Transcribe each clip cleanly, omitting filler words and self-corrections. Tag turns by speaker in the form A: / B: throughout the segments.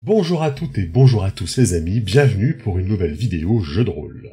A: Bonjour à toutes et bonjour à tous les amis, bienvenue pour une nouvelle vidéo jeu de rôle.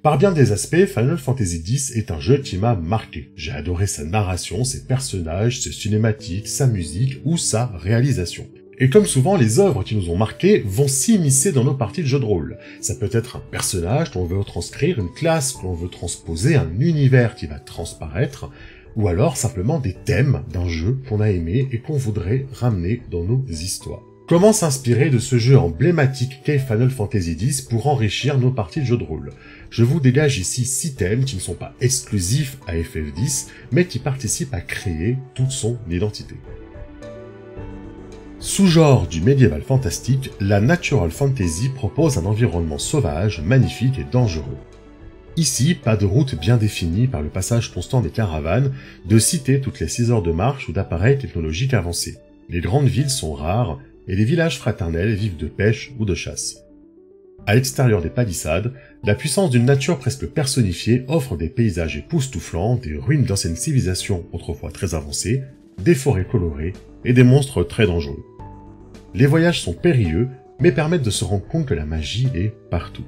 A: Par bien des aspects, Final Fantasy X est un jeu qui m'a marqué. J'ai adoré sa narration, ses personnages, ses cinématiques, sa musique ou sa réalisation. Et comme souvent, les œuvres qui nous ont marqués vont s'immiscer dans nos parties de jeu de rôle. Ça peut être un personnage qu'on veut transcrire, une classe qu'on veut transposer, un univers qui va transparaître, ou alors simplement des thèmes d'un jeu qu'on a aimé et qu'on voudrait ramener dans nos histoires. Comment s'inspirer de ce jeu emblématique qu'est Final Fantasy X pour enrichir nos parties de jeu de rôle? Je vous dégage ici 6 thèmes qui ne sont pas exclusifs à FF10, mais qui participent à créer toute son identité. Sous-genre du médiéval fantastique, la Natural Fantasy propose un environnement sauvage, magnifique et dangereux. Ici, pas de route bien définie par le passage constant des caravanes, de cités toutes les 6 heures de marche ou d'appareils technologiques avancés. Les grandes villes sont rares, et les villages fraternels vivent de pêche ou de chasse. À l'extérieur des palissades, la puissance d'une nature presque personnifiée offre des paysages époustouflants, des ruines d'anciennes civilisations autrefois très avancées, des forêts colorées et des monstres très dangereux. Les voyages sont périlleux, mais permettent de se rendre compte que la magie est partout.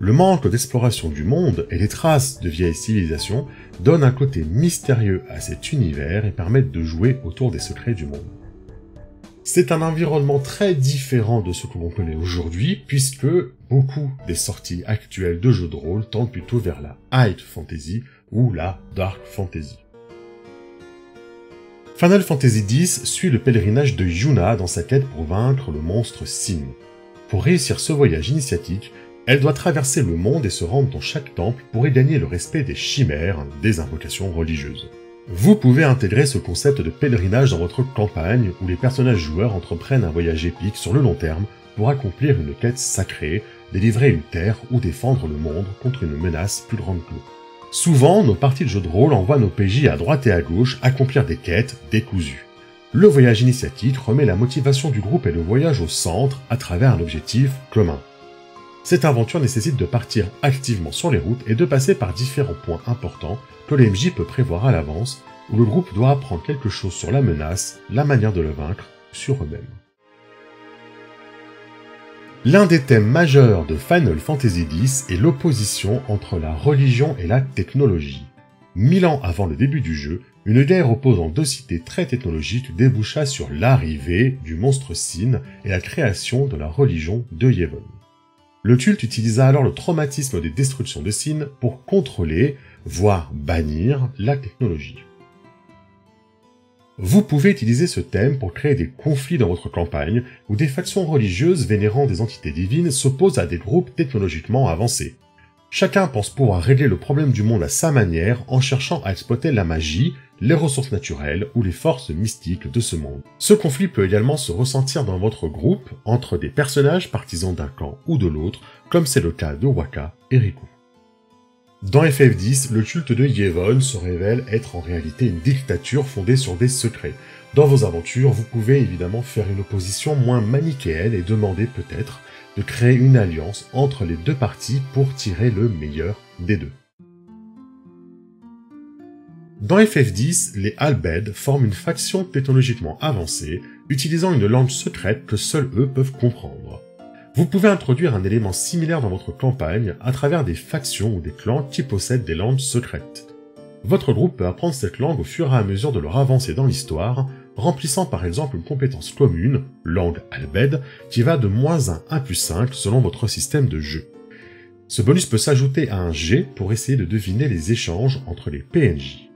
A: Le manque d'exploration du monde et les traces de vieilles civilisations donnent un côté mystérieux à cet univers et permettent de jouer autour des secrets du monde. C'est un environnement très différent de ce que l'on connaît aujourd'hui, puisque beaucoup des sorties actuelles de jeux de rôle tendent plutôt vers la High Fantasy ou la Dark Fantasy. Final Fantasy X suit le pèlerinage de Yuna dans sa quête pour vaincre le monstre Sin. Pour réussir ce voyage initiatique, elle doit traverser le monde et se rendre dans chaque temple pour y gagner le respect des chimères, des invocations religieuses. Vous pouvez intégrer ce concept de pèlerinage dans votre campagne où les personnages joueurs entreprennent un voyage épique sur le long terme pour accomplir une quête sacrée, délivrer une terre ou défendre le monde contre une menace plus grande qu'eux. Souvent, nos parties de jeu de rôle envoient nos PJ à droite et à gauche accomplir des quêtes décousues. Le voyage initiatique remet la motivation du groupe et le voyage au centre à travers un objectif commun. Cette aventure nécessite de partir activement sur les routes et de passer par différents points importants que le MJ peut prévoir à l'avance, où le groupe doit apprendre quelque chose sur la menace, la manière de le vaincre, sur eux-mêmes. L'un des thèmes majeurs de Final Fantasy X est l'opposition entre la religion et la technologie. 1000 ans avant le début du jeu, une guerre opposant deux cités très technologiques déboucha sur l'arrivée du monstre Sin et la création de la religion de Yevon. Le culte utilisa alors le traumatisme des destructions de Sin pour contrôler, voire bannir, la technologie. Vous pouvez utiliser ce thème pour créer des conflits dans votre campagne, où des factions religieuses vénérant des entités divines s'opposent à des groupes technologiquement avancés. Chacun pense pouvoir régler le problème du monde à sa manière en cherchant à exploiter la magie, les ressources naturelles ou les forces mystiques de ce monde. Ce conflit peut également se ressentir dans votre groupe entre des personnages partisans d'un camp ou de l'autre, comme c'est le cas de Wakka et Riku. Dans FF10, le culte de Yevon se révèle être en réalité une dictature fondée sur des secrets. Dans vos aventures, vous pouvez évidemment faire une opposition moins manichéenne et demander peut-être de créer une alliance entre les deux parties pour tirer le meilleur des deux. Dans FF10, les Al-Bhed forment une faction technologiquement avancée, utilisant une langue secrète que seuls eux peuvent comprendre. Vous pouvez introduire un élément similaire dans votre campagne à travers des factions ou des clans qui possèdent des langues secrètes. Votre groupe peut apprendre cette langue au fur et à mesure de leur avancée dans l'histoire, remplissant par exemple une compétence commune, langue Al-Bhed, qui va de -1 à +5 selon votre système de jeu. Ce bonus peut s'ajouter à un jet pour essayer de deviner les échanges entre les PNJ.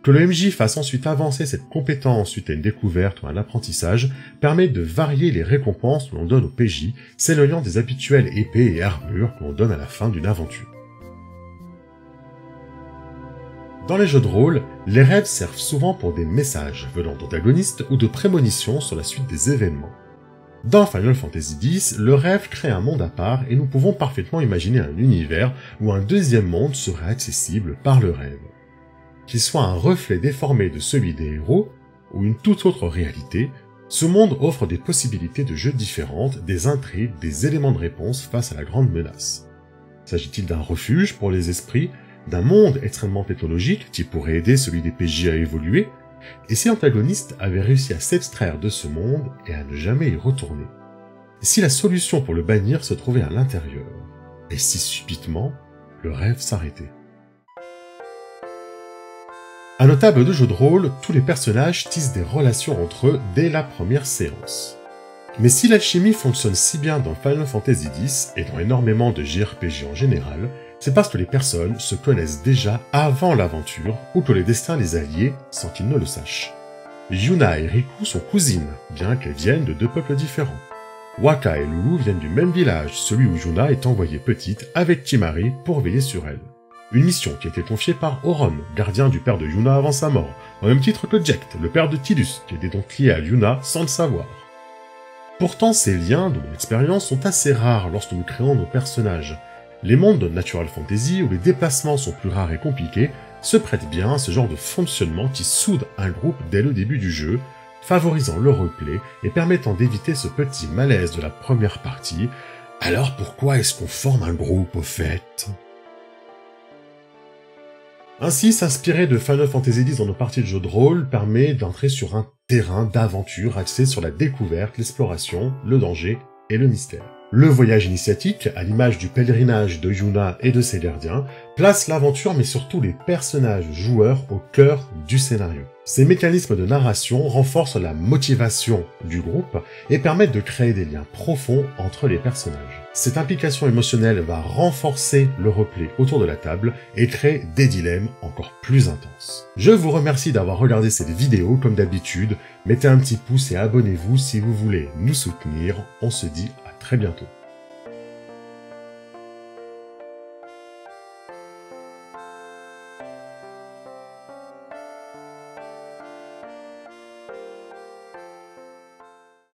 A: Que le MJ fasse ensuite avancer cette compétence suite à une découverte ou un apprentissage permet de varier les récompenses que l'on donne au PJ, s'éloignant des habituelles épées et armures que l'on donne à la fin d'une aventure. Dans les jeux de rôle, les rêves servent souvent pour des messages venant d'antagonistes ou de prémonitions sur la suite des événements. Dans Final Fantasy X, le rêve crée un monde à part et nous pouvons parfaitement imaginer un univers où un deuxième monde serait accessible par le rêve. Qu'il soit un reflet déformé de celui des héros, ou une toute autre réalité, ce monde offre des possibilités de jeu différentes, des intrigues, des éléments de réponse face à la grande menace. S'agit-il d'un refuge pour les esprits, d'un monde extrêmement technologique qui pourrait aider celui des PJ à évoluer, et si l'antagoniste avait réussi à s'extraire de ce monde et à ne jamais y retourner? si la solution pour le bannir se trouvait à l'intérieur, et si subitement, le rêve s'arrêtait. À nos tables de jeu de rôle, tous les personnages tissent des relations entre eux dès la première séance. Mais si l'alchimie fonctionne si bien dans Final Fantasy X et dans énormément de JRPG en général, c'est parce que les personnes se connaissent déjà avant l'aventure ou que les destins les allient sans qu'ils ne le sachent. Yuna et Riku sont cousines, bien qu'elles viennent de deux peuples différents. Wakka et Lulu viennent du même village, celui où Yuna est envoyée petite avec Kimahri pour veiller sur elle. Une mission qui a été confiée par Auron, gardien du père de Yuna avant sa mort, au même titre que Jecht, le père de Tidus, qui était donc lié à Yuna sans le savoir. Pourtant, ces liens, de mon expérience, sont assez rares lorsque nous créons nos personnages. Les mondes de Natural Fantasy, où les déplacements sont plus rares et compliqués, se prêtent bien à ce genre de fonctionnement qui soude un groupe dès le début du jeu, favorisant le roleplay et permettant d'éviter ce petit malaise de la première partie. Alors pourquoi est-ce qu'on forme un groupe au fait ? Ainsi, s'inspirer de Final Fantasy X dans nos parties de jeu de rôle permet d'entrer sur un terrain d'aventure axé sur la découverte, l'exploration, le danger et le mystère. Le voyage initiatique, à l'image du pèlerinage de Yuna et de ses gardiens, place l'aventure mais surtout les personnages joueurs au cœur du scénario. Ces mécanismes de narration renforcent la motivation du groupe et permettent de créer des liens profonds entre les personnages. Cette implication émotionnelle va renforcer le replay autour de la table et créer des dilemmes encore plus intenses. Je vous remercie d'avoir regardé cette vidéo comme d'habitude. Mettez un petit pouce et abonnez-vous si vous voulez nous soutenir. On se dit à très bientôt.